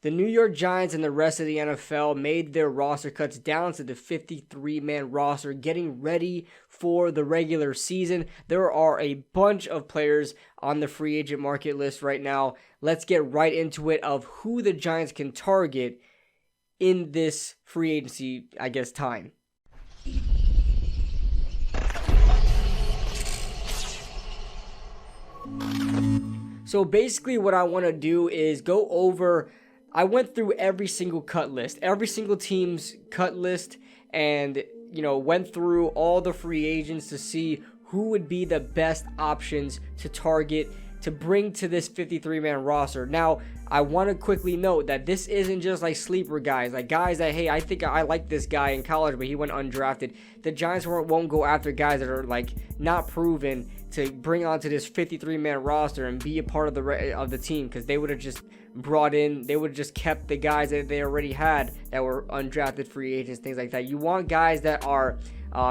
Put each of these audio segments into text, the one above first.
The New York Giants and the rest of the NFL made their roster cuts down to the 53-man roster, getting ready for the regular season. There are a bunch of players on the free agent market list right now. Let's get right into it of who the Giants can target in this free agency, time. So basically what I want to do is go over, I went through every single cut list, every single team's cut list, and went through all the free agents to see who would be the best options to target to bring to this 53-man roster. Now, I want to quickly note that this isn't just like sleeper guys, like guys that, hey, I think I like this guy in college, but he went undrafted. The Giants won't go after guys that are like not proven to bring onto this 53-man roster and be a part of the team, because they would have just kept the guys that they already had that were undrafted free agents, things like that. You want guys that are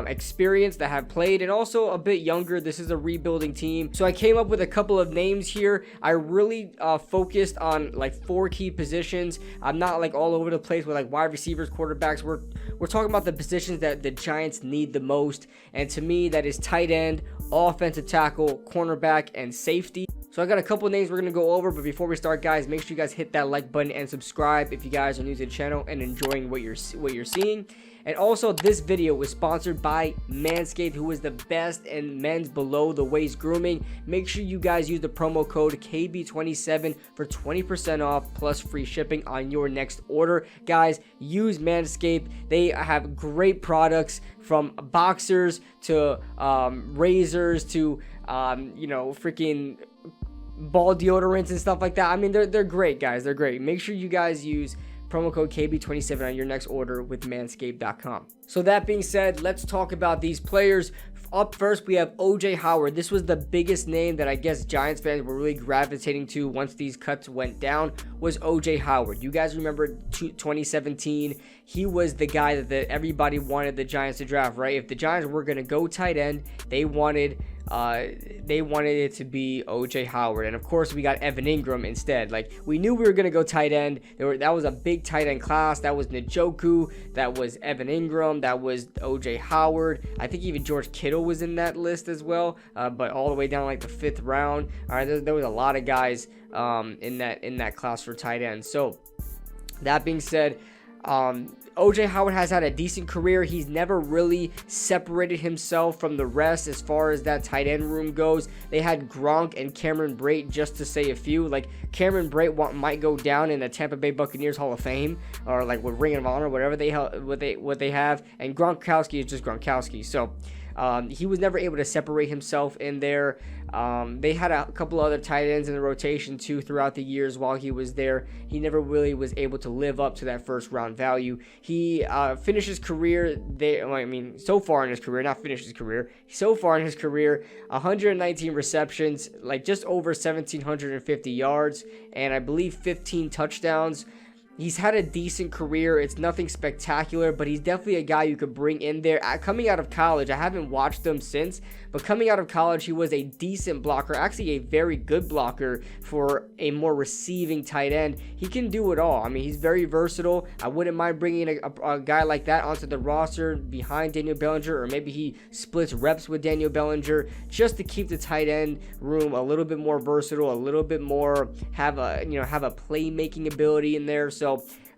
experienced, that have played, and also a bit younger. This is a rebuilding team. So I came up with a couple of names here. I really focused on like 4 key positions. I'm not like all over the place with like wide receivers, quarterbacks. We're talking about the positions that the Giants need the most. And to me, that is tight end, offensive tackle, cornerback, and safety. So I got a couple names we're going to go over, but before we start, guys, make sure you guys hit that like button and subscribe if you guys are new to the channel and enjoying what you're seeing. And also, this video was sponsored by Manscaped, who is the best in men's below the waist grooming. Make sure you guys use the promo code KB27 for 20% off plus free shipping on your next order. Guys, use Manscaped. They have great products, from boxers to razors to freaking ball deodorants and stuff like that. I mean, they're great, guys. They're great. Make sure you guys use promo code KB27 on your next order with manscaped.com. So that being said, let's talk about these players. Up first, we have O.J. Howard. This was the biggest name that I guess Giants fans were really gravitating to once these cuts went down, was O.J. Howard. You guys remember 2017? He was the guy that everybody wanted the Giants to draft, right? If the Giants were going to go tight end, they wanted it to be O.J. Howard. And of course, we got Evan Ingram instead. Like, we knew we were going to go tight end. That was a big tight end class. That was Njoku. That was Evan Ingram. That was O.J. Howard. I think even George Kittle was in that list as well, but all the way down like the 5th round. All right, there was a lot of guys in that class for tight end. So that being said, O.J. Howard has had a decent career. He's never really separated himself from the rest as far as that tight end room goes. They had Gronk and Cameron Brate, just to say a few. Like, Cameron Brate might go down in the Tampa Bay Buccaneers Hall of Fame, or like with Ring of Honor, whatever they have. And Gronkowski is just Gronkowski. So he was never able to separate himself in there. They had a couple other tight ends in the rotation too throughout the years while he was there. He never really was able to live up to that first round value. He finished his career so far in his career, 119 receptions, like just over 1,750 yards, and I believe 15 touchdowns. He's had a decent career. It's nothing spectacular, but he's definitely a guy you could bring in there. Coming out of college, I haven't watched him since, but coming out of college, he was a decent blocker, actually a very good blocker for a more receiving tight end. He can do it all. I mean, he's very versatile. I wouldn't mind bringing a guy like that onto the roster behind Daniel Bellinger, or maybe he splits reps with Daniel Bellinger just to keep the tight end room a little bit more versatile, a little bit more have a playmaking ability in there. So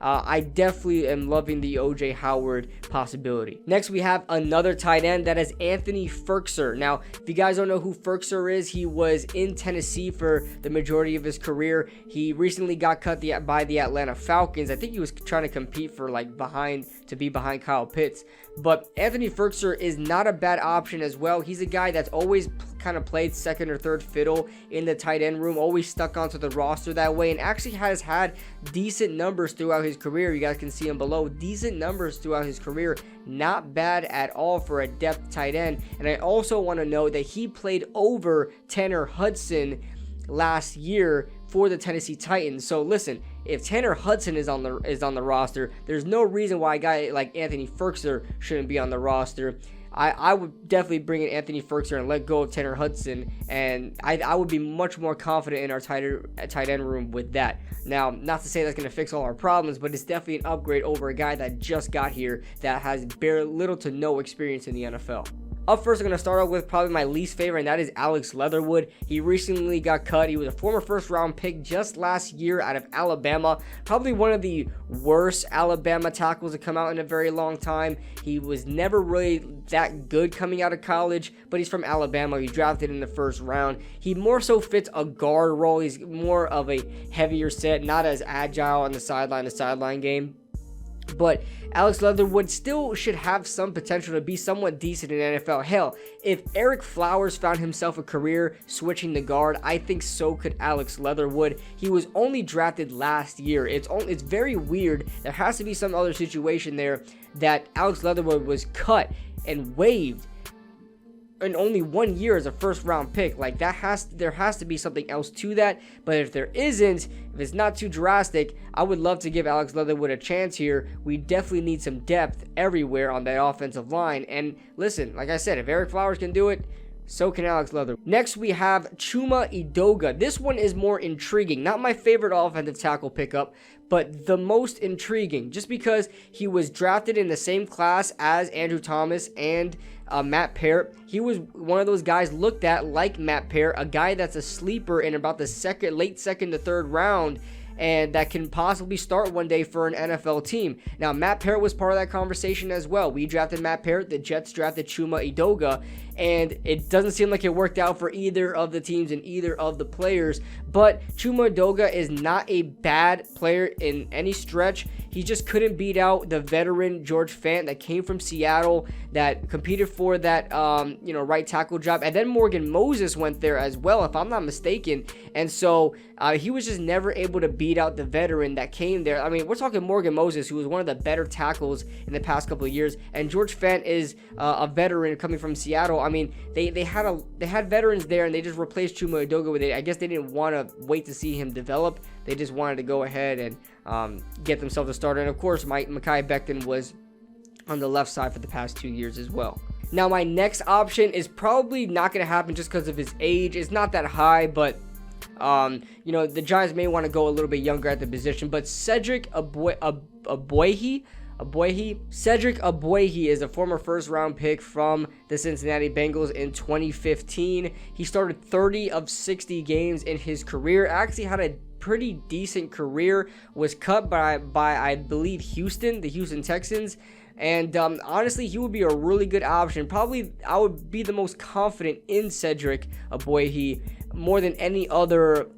I definitely am loving the O.J. Howard possibility. Next, we have another tight end, that is Anthony Ferguson. Now, if you guys don't know who Ferguson is, he was in Tennessee for the majority of his career. He recently got cut by the Atlanta Falcons. I think he was trying to compete for behind Kyle Pitts. But Anthony Ferguson is not a bad option as well. He's a guy that's always kind of played second or third fiddle in the tight end room, always stuck onto the roster that way, and actually has had decent numbers throughout his career. You guys can see him below. Decent numbers throughout his career. Not bad at all for a depth tight end. And I also want to note that he played over Tanner Hudson last year for the Tennessee Titans. So listen, if Tanner Hudson is on the roster, there's no reason why a guy like Anthony Ferguson shouldn't be on the roster. I would definitely bring in Anthony Ferguson and let go of Tanner Hudson, and I would be much more confident in our tight end room with that. Now, not to say that's going to fix all our problems, but it's definitely an upgrade over a guy that just got here that has little to no experience in the NFL. Up first, I'm going to start off with probably my least favorite, and that is Alex Leatherwood. He recently got cut. He was a former first-round pick just last year out of Alabama. Probably one of the worst Alabama tackles to come out in a very long time. He was never really that good coming out of college, but he's from Alabama. He drafted in the first round. He more so fits a guard role. He's more of a heavier set, not as agile on the sideline game. But Alex Leatherwood still should have some potential to be somewhat decent in NFL. Hell, if Eric Flowers found himself a career switching to guard, I think so could Alex Leatherwood. He was only drafted last year. It's very weird. There has to be some other situation there that Alex Leatherwood was cut and waived in only 1 year as a first round pick. Like there has to be something else to that. But if there isn't, if it's not too drastic, I would love to give Alex Leatherwood a chance here. We definitely need some depth everywhere on that offensive line. And listen, like I said, if Eric Flowers can do it, so can Alex Leatherwood. Next, we have Chuma Edoga. This one is more intriguing. Not my favorite offensive tackle pickup, but the most intriguing, just because he was drafted in the same class as Andrew Thomas and Matt Peart. He was one of those guys looked at like Matt Peart, a guy that's a sleeper in about the late second to third round, and that can possibly start one day for an NFL team. Now, Matt Peart was part of that conversation as well. We drafted Matt Peart, the Jets drafted Chuma Edoga, and it doesn't seem like it worked out for either of the teams and either of the players. But Chuma Edoga is not a bad player in any stretch. He just couldn't beat out the veteran George Fant that came from Seattle, that competed for that right tackle job. And then Morgan Moses went there as well, if I'm not mistaken. And so he was just never able to beat out the veteran that came there. I mean, we're talking Morgan Moses, who was one of the better tackles in the past couple of years, and George Fant is a veteran coming from Seattle. I mean, they had veterans there, and they just replaced Chuma Edoga with it. I guess they didn't want to wait to see him develop. They just wanted to go ahead and get themselves a starter. And of course, Mekhi Becton was on the left side for the past 2 years as well. Now, my next option is probably not going to happen just because of his age. It's not that high, but the Giants may want to go a little bit younger at the position. But Cedric Abuhabi. Cedric Abuhabi is a former first-round pick from the Cincinnati Bengals in 2015. He started 30 of 60 games in his career. Actually had a pretty decent career. Was cut by I believe the Houston Texans. And honestly, he would be a really good option. Probably I would be the most confident in Cedric Abuhabi more than any other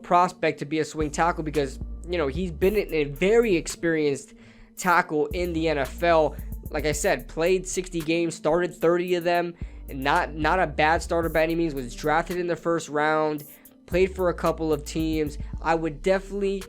prospect to be a swing tackle, because he's been a very experienced tackle in the NFL. Like I said, played 60 games, started 30 of them, and not a bad starter by any means. Was drafted in the first round, played for a couple of teams. I would definitely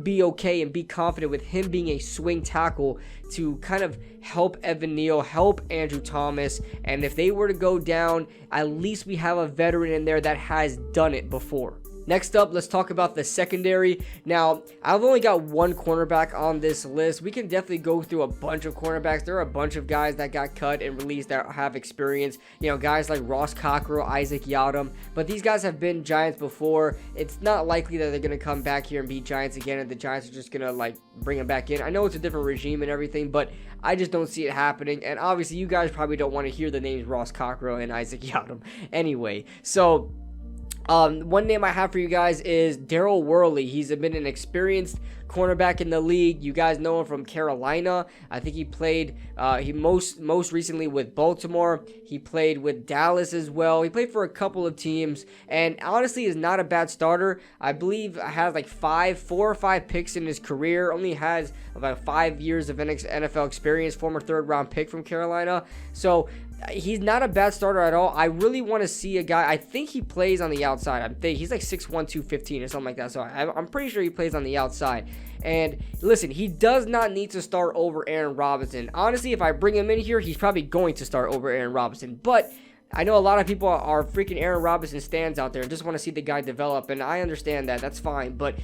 be okay and be confident with him being a swing tackle to kind of help Evan Neal, help Andrew Thomas, and if they were to go down, at least we have a veteran in there that has done it before. Next up, let's talk about the secondary. Now, I've only got one cornerback on this list. We can definitely go through a bunch of cornerbacks. There are a bunch of guys that got cut and released that have experience. Guys like Ross Cockrell, Isaac Yiadom. But these guys have been Giants before. It's not likely that they're going to come back here and beat Giants again, and the Giants are just going to, bring them back in. I know it's a different regime and everything, but I just don't see it happening. And obviously, you guys probably don't want to hear the names Ross Cockrell and Isaac Yiadom anyway. So one name I have for you guys is Darryl Williams. He's been an experienced cornerback in the league. You guys know him from Carolina. I think he played most recently with Baltimore. He played with Dallas as well. He played for a couple of teams, and honestly is not a bad starter. I believe has 4 or 5 picks in his career. Only has about 5 years of NFL experience. Former third-round pick from Carolina. So he's not a bad starter at all. I really want to see a guy. I think he plays on the outside. He's 6'1", 215 or something like that. So I'm pretty sure he plays on the outside. And listen, he does not need to start over Aaron Robinson. Honestly, if I bring him in here, he's probably going to start over Aaron Robinson. But I know a lot of people are freaking Aaron Robinson stands out there and just want to see the guy develop. And I understand that. That's fine. But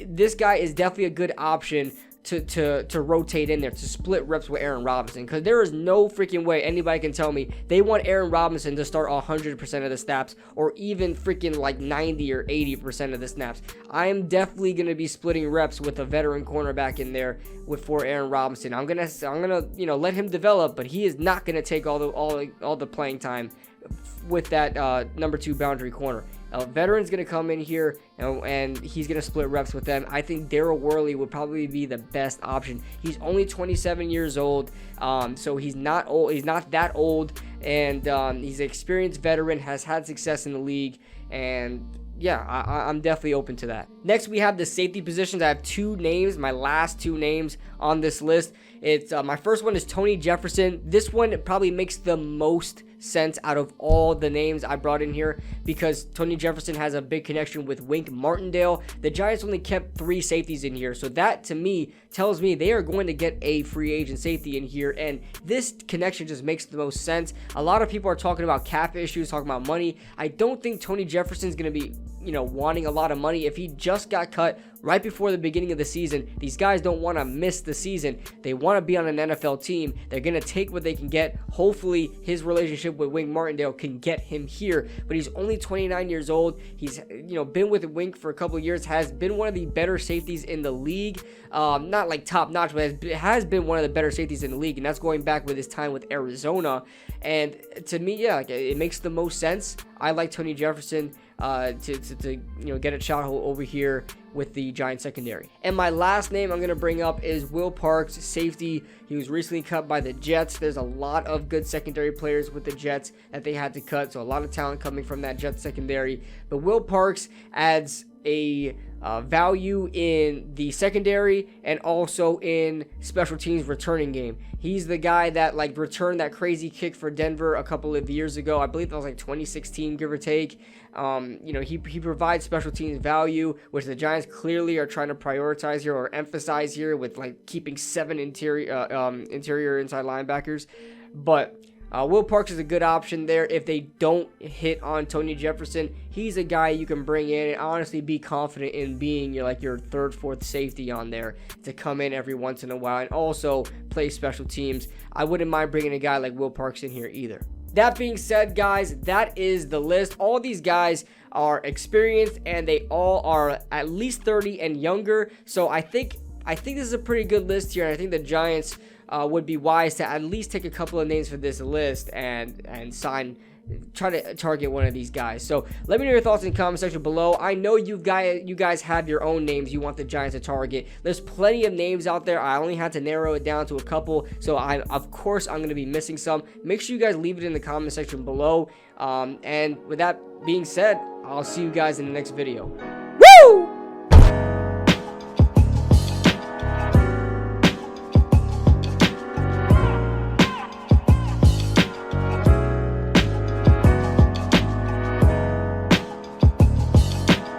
this guy is definitely a good option to rotate in there, to split reps with Aaron Robinson, because there is no freaking way anybody can tell me they want Aaron Robinson to start 100% of the snaps, or even freaking like 90 or 80% of the snaps. I am definitely going to be splitting reps with a veteran cornerback in there for Aaron Robinson. I'm gonna let him develop, but he is not going to take all the playing time with that number 2 boundary corner. A veteran's going to come in here and he's going to split reps with them. I think Darryl Williams would probably be the best option. He's only 27 years old, so he's not old. He's not that old, and he's an experienced veteran, has had success in the league, and yeah, I'm definitely open to that. Next, we have the safety positions. I have 2 names, my last 2 names on this list. It's my first one is Tony Jefferson. This one probably makes the most sense out of all the names I brought in here, because Tony Jefferson has a big connection with Wink Martindale. The Giants only kept 3 safeties in here, so that to me tells me they are going to get a free agent safety in here, and this connection just makes the most sense. A lot of people are talking about cap issues, talking about money. I don't think Tony Jefferson's going to be wanting a lot of money. If he just got cut right before the beginning of the season, these guys don't want to miss the season. They want to be on an NFL team. They're going to take what they can get. Hopefully his relationship with Wink Martindale can get him here, but he's only 29 years old. He's been with Wink for a couple of years, has been one of the better safeties in the league. Not like top notch, but has been one of the better safeties in the league, and that's going back with his time with Arizona. And to me, yeah, it makes the most sense. I like Tony Jefferson to get a shot over here with the Giants secondary. And my last name I'm going to bring up is Will Parks, safety. He was recently cut by the Jets. There's a lot of good secondary players with the Jets that they had to cut, so a lot of talent coming from that Jets secondary. But Will Parks adds a value in the secondary and also in special teams returning game. He's the guy that returned that crazy kick for Denver a couple of years ago. I believe that was 2016, give or take. He provides special teams value, which the Giants clearly are trying to prioritize here or emphasize here with keeping 7 interior inside linebackers. But Will Parks is a good option there if they don't hit on Tony Jefferson. He's a guy you can bring in and honestly be confident in being your 3rd, 4th safety on there to come in every once in a while and also play special teams. I wouldn't mind bringing a guy like Will Parks in here either. That being said, guys, that is the list. All these guys are experienced and they all are at least 30 and younger. So I think this is a pretty good list here, and I think the Giants would be wise to at least take a couple of names for this list and try to target one of these guys. So let me know your thoughts in the comment section below. I know you guys have your own names you want the Giants to target. There's plenty of names out there. I only had to narrow it down to a couple, so of course I'm going to be missing some. Make sure you guys leave it in the comment section below. And with that being said, I'll see you guys in the next video.